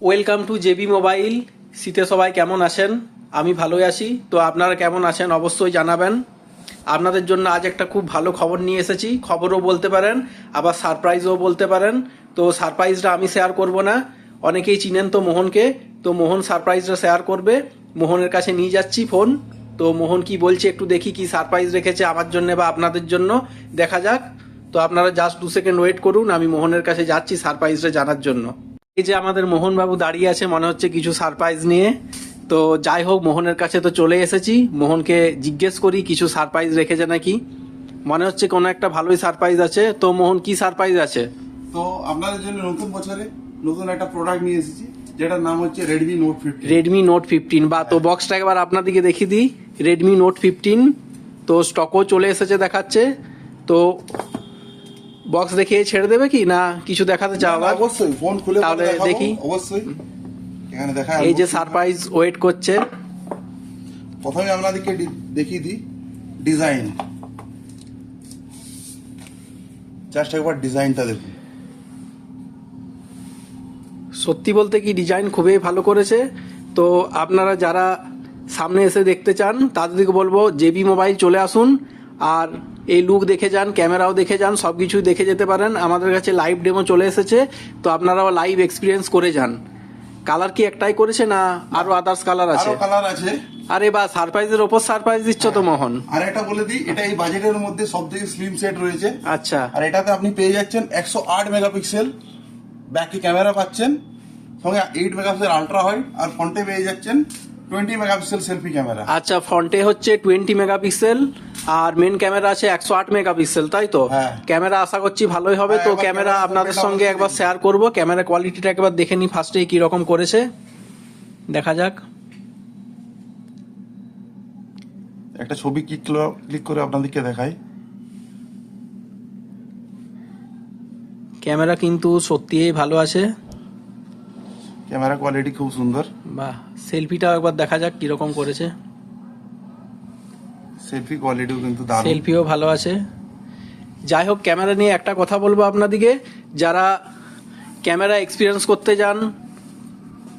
Welcome to JB mobile. শীতে সবাই কেমন আছেন? আমি ভালোই আছি। তো আপনারা কেমন আছেন অবশ্যই জানাবেন। আপনাদের জন্য আজ একটা খুব ভালো খবর নিয়ে এসেছি। খবরও বলতে পারেন, আবার সারপ্রাইজও বলতে পারেন। তো সারপ্রাইজটা আমি শেয়ার করব না, অনেকেই চিনেন তো মোহনকে। তো মোহন সারপ্রাইজটা শেয়ার করবে। মোহনের কাছে নিয়ে যাচ্ছি ফোন। তো মোহন কি বলছে একটু দেখি, কি সারপ্রাইজ রেখেছে আমার জন্য বা আপনাদের জন্য, দেখা যাক। তো আপনারা জাস্ট 2 সেকেন্ড ওয়েট করুন, আমি মোহনের কাছে যাচ্ছি সারপ্রাইজটা জানার জন্য। এই যে আমাদের মোহনবাবু দাঁড়িয়ে আছে, মনে হচ্ছে কিছু সারপ্রাইজ নিয়ে। তো যাই হোক, মোহনের কাছে তো চলে এসেছি। মোহনকে জিজ্ঞেস করি কিছু সারপ্রাইজ রেখেছে নাকি। মনে হচ্ছে কোনো একটা ভালোই সারপ্রাইজ আছে। তো মোহন, কি সারপ্রাইজ আছে? তো আপনাদের জন্য নতুন বছরে নতুন একটা প্রোডাক্ট নিয়ে এসেছি, যেটার নাম হচ্ছে রেডমি নোট 15। রেডমি নোট 15, বা তো বক্সটা একবার আপনাদেরকে দেখিয়ে দিই। রেডমি নোট 15 তো স্টকও চলে এসেছে দেখাচ্ছে। তো বক্স দেখিয়ে ছেড়ে দেবে কি না কিছু দেখাতে চাও? অবশ্যই ফোন খুলে তাহলে দেখাবো, দেখি। অবশ্যই এখানে দেখা। এই যে সারপ্রাইজ ওয়েট করছে। প্রথমে আপনাদেরকে দেখিয়ে দিই ডিজাইন। জাস্ট একবার ডিজাইনটা দেখুন। সত্যি বলতে কি ডিজাইন খুবই ভালো করেছে। তো আপনারা যারা সামনে এসে দেখতে চান তাদেরকে বলবো জেবি মোবাইল চলে আসুন, আর এই লুক দেখে যান, ক্যামেরাও দেখে যান, সব কিছুই দেখে যেতে পারেন। আমাদের কাছে লাইভ ডেমো চলে এসেছে, তো আপনারাও লাইভ এক্সপিরিয়েন্স করে যান। কালার কি একটাই করেছে না আরো আদার্স কালার আছে? আরো কালার আছে। আরে বা, সারপ্রাইজের ওপর সারপ্রাইজ দিচ্ছ তো মোহন। আর এটা বলে দিই, এটা এই বাজেটের মধ্যে সবথেকে স্লিম সেট রয়েছে। আচ্ছা, আর এটাতে আপনি পেয়ে যাচ্ছেন 108 মেগাপিক্সেল ব্যাকে ক্যামেরা পাচ্ছেন, সঙ্গে 8 মেগাপিক্সেল আলট্রা হয়, আর ফ্রন্টে পেয়ে যাচ্ছেন 20 মেগাপিক্সেল সেলফি ক্যামেরা। আচ্ছা, ফ্রন্টে হচ্ছে 20 মেগাপিক্সেল আর মেন ক্যামেরা আছে 108 মেগাপিক্সেল, তাই তো? হ্যাঁ। ক্যামেরা আশা করছি ভালোই হবে। হ্যাঁ, তো এবার ক্যামেরা ক্যামেরা আপনাদের কোয়ালিটিটা সঙ্গে একবার শেয়ার করব। ক্যামেরা কোয়ালিটিটা একবার দেখে নিই ফার্স্টে কি রকম করেছে, দেখা যাক। একটা ছবি ক্লিক করে আপনাদেরকে দেখাই। ক্যামেরা কিন্তু সত্যিই ভালো আছে। ক্যামেরা কোয়ালিটি খুব সুন্দর। বাহ, সেলফিটাও একবার দেখা যাক কি রকম করেছে। সেলফি কোয়ালিটিও কিন্তু দারুণ। সেলফিও ভালো আছে। যাই হোক, ক্যামেরা নিয়ে একটা কথা বলবো আপনাদিকে, যারা ক্যামেরা এক্সপিরিয়েন্স করতে যান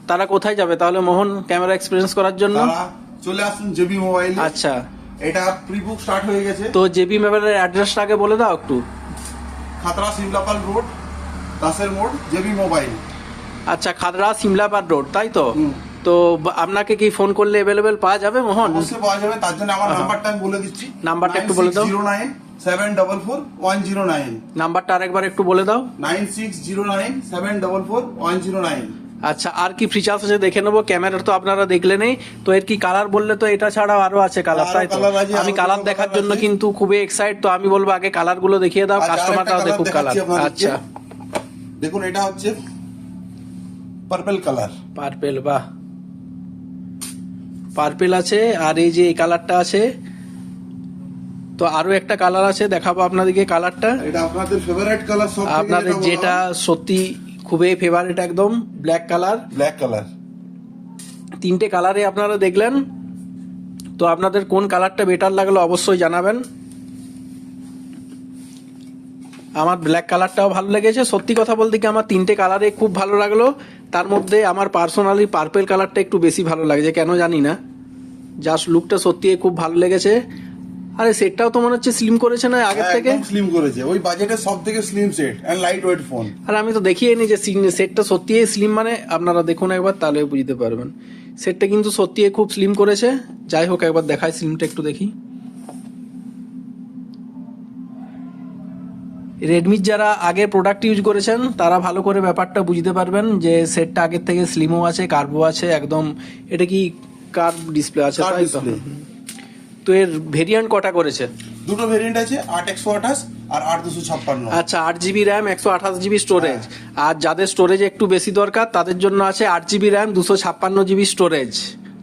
তারা কোথায় যাবে তাহলে মোহন ক্যামেরা এক্সপিরিয়েন্স করার জন্য? তারা চলে আসুন জেবি মোবাইল। আচ্ছা, এটা প্রি বুক স্টার্ট হয়ে গেছে। তো জেবি মোবাইলের অ্যাড্রেসটা আগে বলে দাও একটু। খাতড়া সিমলাপাল রোড, দাসের মোড়, জেবি মোবাইল। আচ্ছা, খাদড়া সিমলাপার রোড, তাই তো? হুম। তো আপনাকে কি ফোন করলে অ্যাভেলেবেল পাওয়া যাবে মোহন? অবশ্যই পাওয়া যাবে। তার জন্য আমার নাম্বারটা আমি বলে দিচ্ছি। নাম্বারটা একটু বলে দাও। 9609744109। নাম্বারটা আরেকবার একটু বলে দাও। 9609744109। আচ্ছা, আর কি ফিচার্স আছে দেখে নেবো। ক্যামেরা তো আপনারা দেখলেনই। তো এর কি কালার বললে তো এটা ছাড়াও আরো আছে কালার, তাই তো? আরো colour আছে, আমি আরো কালার দুটো দেখার colour জন্য আছে। কিন্তু খুবই এক্সাইট। তো আমি বলবো আগে কালার গুলো দেখিয়ে দাও, আচ্ছা, কাস্টমারটাও আরেকটা দেখুক কালার। দেখাচ্ছি আপনাদেরকে। আচ্ছা, দেখুন, এটা হচ্ছে পার্পল কালার। পার্পেল, বাহ, পার্পেল আছে। আর এই যে এই কালারটা আছে। তো আরো একটা কালার আছে, দেখাবো আপনাদেরকে কালারটা। এটা আপনাদের ফেভারিট কালার, সব আপনাদের যেটা সত্যি খুবই ফেভারিট, একদম ব্ল্যাক কালার। Black colour. 3টে কালারে আপনারা দেখলেন। তো আপনাদের কোন কালারটা বেটার লাগলো অবশ্যই জানাবেন। আমার ব্ল্যাক কালারটাও ভালো লেগেছে। সত্যি কথা বলতে কি আমার 3টে কালারে খুব ভালো লাগলো। তার মধ্যে আমার পার্সোনালি পার্পেল কালারটা একটু বেশি ভালো লাগছে, কেন জানি না। জাস্ট লুকটা সত্যি খুব ভালো লেগেছে। আরে সেটটাও তো মনে হচ্ছে স্লিম করেছে না আগের থেকে? স্লিম করেছে, ওই বাজেটের সব থেকে slim set and light weight phone. আর আমি তো দেখিয়ে নি যে সেটটা সত্যি স্লিম, মানে আপনারা দেখুন একবার তাহলে বুঝতে পারবেন। সেটটা কিন্তু সত্যি খুব স্লিম করেছে। যাই হোক, একবার দেখাই স্লিমটা একটু দেখি। রেডমির যারা আগে প্রোডাক্ট ইউজ করেছেন তারা ভালো করে ব্যাপারটা বুঝতে পারবেন যে সেটটা আগের থেকে স্লিমও আছে, কার্ভও আছে একদম। এটা কি কার্ভ ডিসপ্লে আছে, Curve তাই তো? display। তো এর ভেরিয়েন্ট কটা করেছে? দুটো ভেরিয়েন্ট আছে, 8128 আর 8256। আচ্ছা, 8 জিবি র্যাম, 128 জিবি স্টোরেজ। আর যাদের স্টোরেজ একটু বেশি দরকার তাদের জন্য আছে 8 জিবি র্যাম, 256 জিবি স্টোরেজ,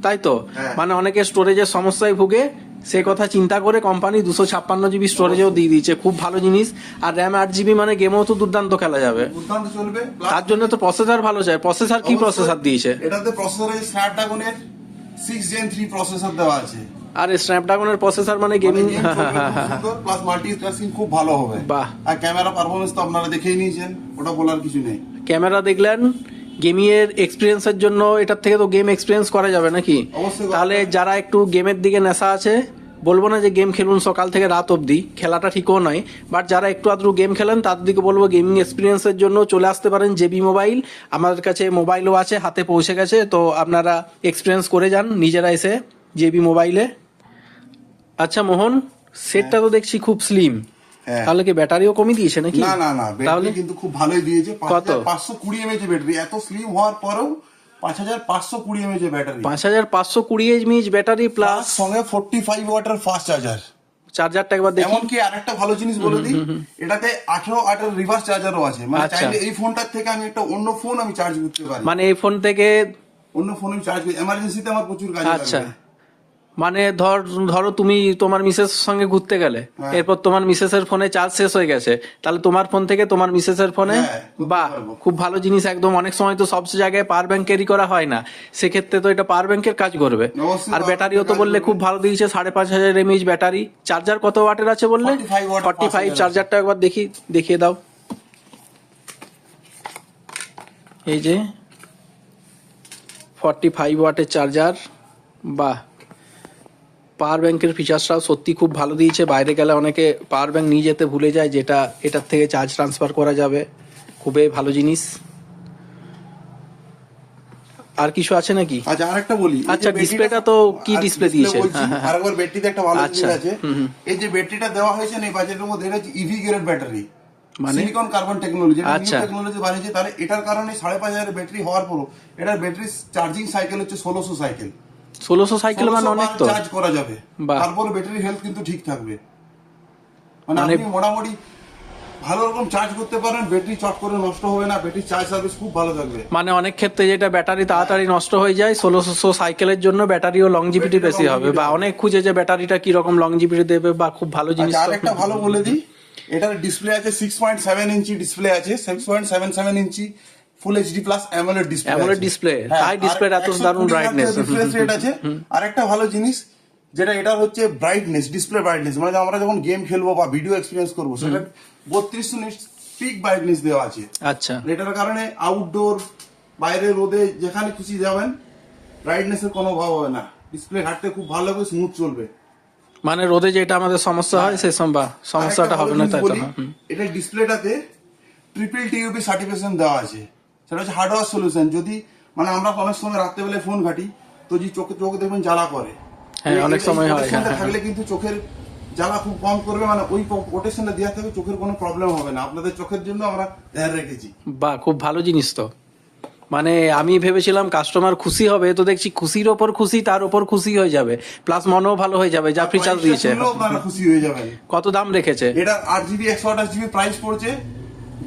তাই তো? হ্যাঁ। মানে অনেকে স্টোরেজের সমস্যায় ভুগে, সে কথা চিন্তা করে কোম্পানি 256 জিবি স্টোরেজও দিয়ে দিয়েছে, খুব ভালো জিনিস। আর র্যাম 8 জিবি, মানে গেমও তো দুর্দান্ত খেলা যাবে। দুর্দান্ত চলবে। তার জন্য তো প্রসেসর ভালো চাই। প্রসেসর কি প্রসেসর দিয়েছে? এটাতে প্রসেসর আছে স্ন্যাপড্রাগনের 6 Gen 3 প্রসেসর দেওয়া আছে। আর স্ন্যাপড্রাগনের প্রসেসর মানে গেমিং। প্লাস মাল্টিটাস্কিং খুব ভালো হবে। বাহ। আর ক্যামেরা পারফরমেন্স তো আপনারা দেখেই নিয়েছেন, ওটা বলার কিছু নেই। ক্যামেরা দেখলেন, গেমিং এর এক্সপিরিয়েন্সের জন্য এটার থেকে তো গেম এক্সপিরিয়েন্স করা যাবে নাকি? অবশ্যই করা তাহলে যাবে। যারা একটু গেমের দিকে নেশা আছে, বলবো না যে গেম খেলুন সকাল থেকে রাত অবধি, খেলাটা ঠিকও নয়, বাট যারা একটু আধটু গেম খেলেন তাদের দিকে বলবো গেমিং এক্সপিরিয়েন্সের জন্য চলে আসতে পারেন জেবি মোবাইল। আমাদের কাছে মোবাইলও আছে, হাতে পৌঁছে গেছে, তো আপনারা এক্সপিরিয়েন্স করে যান নিজেরা এসে জেবি মোবাইলে। আচ্ছা মোহন, সেটটা তো দেখছি খুব স্লিম, হ্যাঁ। তাহলে কি ব্যাটারিও কমিয়ে দিয়েছে নাকি? না না না, তাহলে ব্যাটারি কিন্তু খুব ভালোই দিয়েছে। কত? 5520 এমএএইচ ব্যাটারি, এত স্লিম হওয়ার পরেও 5520 mAh battery, 5520 mAh battery plus plus সঙ্গে 45 ওয়াটের ফাস্ট চার্জার। চার্জারটা একবার দেখি। এমনকি আরেকটা ভালো জিনিস বলে দিই, এটাতে 18 রিভার্স চার্জারও আছে। মানে আচ্ছা। চাইলে এই ফোনটার থেকে আমি একটা অন্য ফোন আমি চার্জ করতে পারি, মানে এই ফোন থেকে, অন্য ফোন আমি চার্জ করি, এমার্জেন্সিতে আমার প্রচুর কাজে আচ্ছা, লাগবে। মানে ধরো তুমি তোমার মিসেস সঙ্গে ঘুরতে গেলে, হ্যাঁ। এরপর তোমার মিসেসের ফোনে চার্জ শেষ হয়ে গেছে, তাহলে তোমার ফোন থেকে তোমার মিসেসের ফোনে, হ্যাঁ, করতে বাহ, পারবো। খুব ভালো জিনিস একদম। অনেক সময় তো সব জায়গায় পাওয়ার ব্যাংক ক্যারি করা হয় না, সেক্ষেত্রে তো এটা পাওয়ার ব্যাংকের কাজ করবে। অবশ্যই আর power ব্যাটারিও bank তো কাজ বললে করবে। খুব ভালো দিয়েছে, 5500 এমএইচ ব্যাটারি। চার্জার কত ওয়াটের আছে বললে? 45 watt 45। fast চার্জারটা একবার দেখিয়ে দাও। এই যে 45 ওয়াটের চার্জার, বাহ। পাওয়ার ব্যাংকের ফিচার্সটাও সত্যি খুব ভালো দিয়েছে। বাইরে গেলে অনেকে পাওয়ার ব্যাংক নিয়ে যেতে ভুলে যায়, যেটা এটার থেকে চার্জ ট্রান্সফার করা যাবে, খুবই ভালো জিনিস। আর কিছু আছে নাকি? আচ্ছা আরেকটা বলি, এই যে আচ্ছা, ব্যাটারিটা- ডিসপ্লেটা তো কি আর ডিসপ্লে display দিয়েছে? বলছি, হ্যাঁ, হ্যাঁ, হ্যাঁ। আরেকবার ব্যাটারিতে একটা ভালো আচ্ছা, জিনিস আছে। এই যে ব্যাটারিটা দেওয়া হয়েছে না এই বাজেটের মধ্যে, এটা হচ্ছে ইভি গ্রেড ব্যাটারি, মানে? সিলিকন কার্বন টেকনোলজি, এটা নিউ আচ্ছা। টেকনোলজি বানিয়েছে। তাহলে এটার কারণে 5500 ব্যাটারি হওয়ার পরও এটার ব্যাটারি চার্জিং সাইকেল হচ্ছে 1600 সাইকেল। 1600 সাইকেল মানে অনেক তো। চার্জ করা যাবে, বাহ। তারপরে ব্যাটারি হেলথ কিন্তু ঠিক থাকবে। মানে মানে- আপনি মোটামুটি ভালো রকম চার্জ করতে পারেন, ব্যাটারি চট করে নষ্ট হবে না, ব্যাটারি চার্জ সার্ভিস খুব ভালো থাকবে। মানে অনেক ক্ষেত্রে যেটা ব্যাটারি তাড়াতাড়ি নষ্ট হয়ে যায়, 1600 সাইকেলের জন্য ব্যাটারিও লংজিভিটি ব্যাটারিও বেশি হবে, বা longevity অনেক খুঁজে যে ব্যাটারিটা কি রকম লংজিভিটি দেবে, বা খুব ভালো জিনিস। আচ্ছা তো। আরেকটা ভালো বলে দিই, এটার ডিসপ্লে আছে 6.7 ইঞ্চি ডিসপ্লে আছে, 6.77 inch full HD plus AMOLED display. AMOLED display, তাই display এত দারুণ brightness। রিফ্রেশ রেট আছে। আরেকটা ভালো জিনিস যেটা, এটা হচ্ছে ব্রাইটনেস, ডিসপ্লে ব্রাইটনেস, মানে আমরা যখন গেম খেলবো বা ভিডিও এক্সপিরিয়েন্স করবো, সেটা 3200 নিটস পিক ব্রাইটনেস দেওয়া আছে। আচ্ছা, এটার কারণে আউটডোর, বাইরে রোদে যেখানে খুশি যাবেন, ব্রাইটনেসের কোনো অভাব হবে না। ডিসপ্লে ঘাটতে খুব ভালো লাগবে, স্মুথ চলবে। মানে রোদে যেটা আমাদের সমস্যা হয় সেই সমস্যাটা হবে না, তাই তো? এটা ডিসপ্লেটাতে ট্রিপল টিইউপি সার্টিফিকেশন দেওয়া আছে। সেটা হচ্ছে হার্ডওয়্যার সলিউশন। যদি মানে আমরা অনেক সময় রাত্রেবেলায় ফোন ঘাটি, তো যে চোখ দেখবেন জ্বালা করে, হ্যাঁ, অনেক সময় হয়, প্রোটেকশনটা হ্যাঁ, থাকলে কিন্তু চোখের জ্বালা খুব কম করবে। মানে ওই প্রোটেকশনটা দেওয়া থাকবে, চোখের কোনো প্রবলেম হবে না। আপনাদের চোখের জন্য আমরা ধ্যান রেখেছি। বাহ, খুব ভালো জিনিস তো। মানে আমি ভেবেছিলাম কাস্টমার খুশি হবে, তো দেখছি খুশির ওপর খুশি, তার ওপর খুশি হয়ে যাবে, প্লাস মনও ভালো হয়ে যাবে, যা ফিচার দিয়েছে। আপনারা খুশি হয়ে যাবেন। কত দাম রেখেছে? এটা 8GB 128GB প্রাইস পড়ছে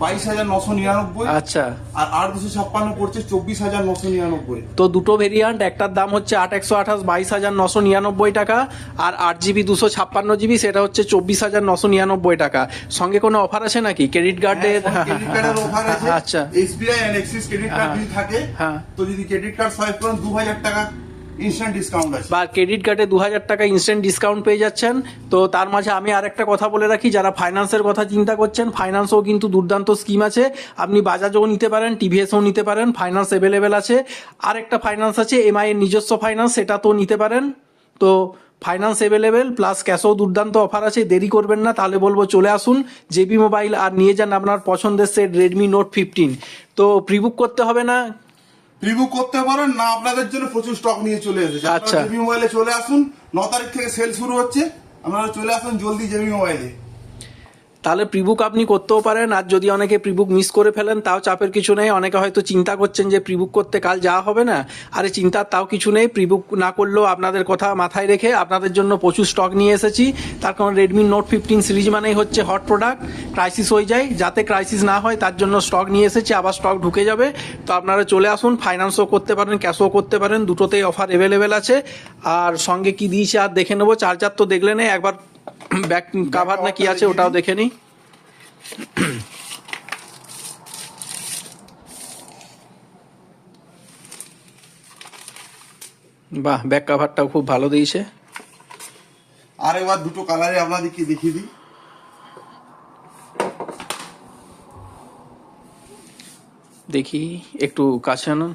22,999। আচ্ছা, আর 8/256 পড়ছে 24,999। তো দুটো ভেরিয়েন্ট, একটার দাম হচ্ছে 8/128 22,999 টাকা, আর 8GB 256GB সেটা হচ্ছে 24,999 টাকা। সঙ্গে কোনো অফার আছে নাকি ক্রেডিট কার্ডের? ক্রেডিট কার্ডের অফার আছে। আচ্ছা, SBI and Axis credit card যদি থাকে, হ্যাঁ। তো যদি ক্রেডিট কার্ড সোয়াইপ করেন 2000 টাকা ইনস্ট্যান্ট ডিসকাউন্ট আছে। বা ক্রেডিট কার্ডে 2000 টাকা ইনস্ট্যান্ট ডিসকাউন্ট পেয়ে যাচ্ছেন। তো তার মাঝে আমি আরেকটা কথা বলে রাখি, যারা ফাইন্যান্সের কথা চিন্তা করছেন, ফাইন্যান্সও কিন্তু দুর্দান্ত স্কিম আছে। আপনি বাজাজও নিতে পারেন, টিভিএসও নিতে পারেন, ফাইন্যান্স অ্যাভেলেবেল আছে। আরেকটা ফাইন্যান্স আছে এমআই এর নিজস্ব ফাইন্যান্স, সেটা তো নিতে পারেন। তো ফাইন্যান্স অ্যাভেলেবেল প্লাস ক্যাশও দুর্দান্ত অফার আছে। দেরি করবেন না, তাহলে বলবো চলে আসুন জেবি মোবাইল আর নিয়ে যান আপনার পছন্দের সেট রেডমি নোট 15। তো প্রিবুক করতে হবে না? প্রিবুক করতে পারেন না, আপনাদের জন্য প্রচুর স্টক নিয়ে চলে এসেছে। আচ্ছা। আপনারা জেবি মোবাইলে চলে আসুন, 9 তারিখ থেকে সেল শুরু হচ্ছে, আপনারা চলে আসুন জলদি জেবি মোবাইলে। তাহলে প্রিবুক আপনি করতেও পারেন। আর যদি অনেকে প্রিবুক মিস করে ফেলেন, তাও চাপের কিছু নেই। অনেকে হয়তো চিন্তা করছেন যে প্রিবুক করতে কাল যাওয়া হবে না, আরে চিন্তার তাও কিছু নেই। প্রিবুক না করলেও আপনাদের কথা মাথায় রেখে আপনাদের জন্য প্রচুর স্টক নিয়ে এসেছি। তার কারণ রেডমি নোট 15 সিরিজ মানেই হচ্ছে হট প্রোডাক্ট, ক্রাইসিস হয়ে যায়, যাতে ক্রাইসিস না হয় তার জন্য স্টক নিয়ে এসেছি। আবার স্টক ঢুকে যাবে, তো আপনারা চলে আসুন। ফাইন্যান্সও করতে পারেন, ক্যাশও করতে পারেন, দুটোতেই অফার অ্যাভেলেবেল আছে। আর সঙ্গে কি দিয়েছে আর দেখে নেবো। চার্জার তো দেখলে নেই, একবার ব্যাক কাভার না কি আছে ওটাও দেখে নিই। বাহ, ব্যাক কাভারটাও খুব ভালো দিয়েছে। আর এবার দুটো কালারে আপনাদেরকে দেখিয়ে দিই। দেখি একটু কাছে আনুন।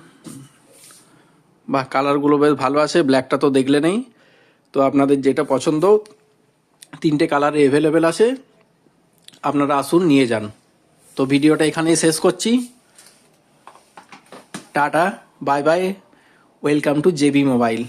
বাহ, কালারগুলো বেশ ভালো আছে, ব্ল্যাকটা তো দেখলে নেই। তো আপনাদের যেটা পছন্দ, 3টে কালারে অ্যাভেলেবেল আছে, আপনারা আসুন নিয়ে যান। তো ভিডিওটা এখানেই শেষ করছি। Tata, bye bye, welcome to JB mobile.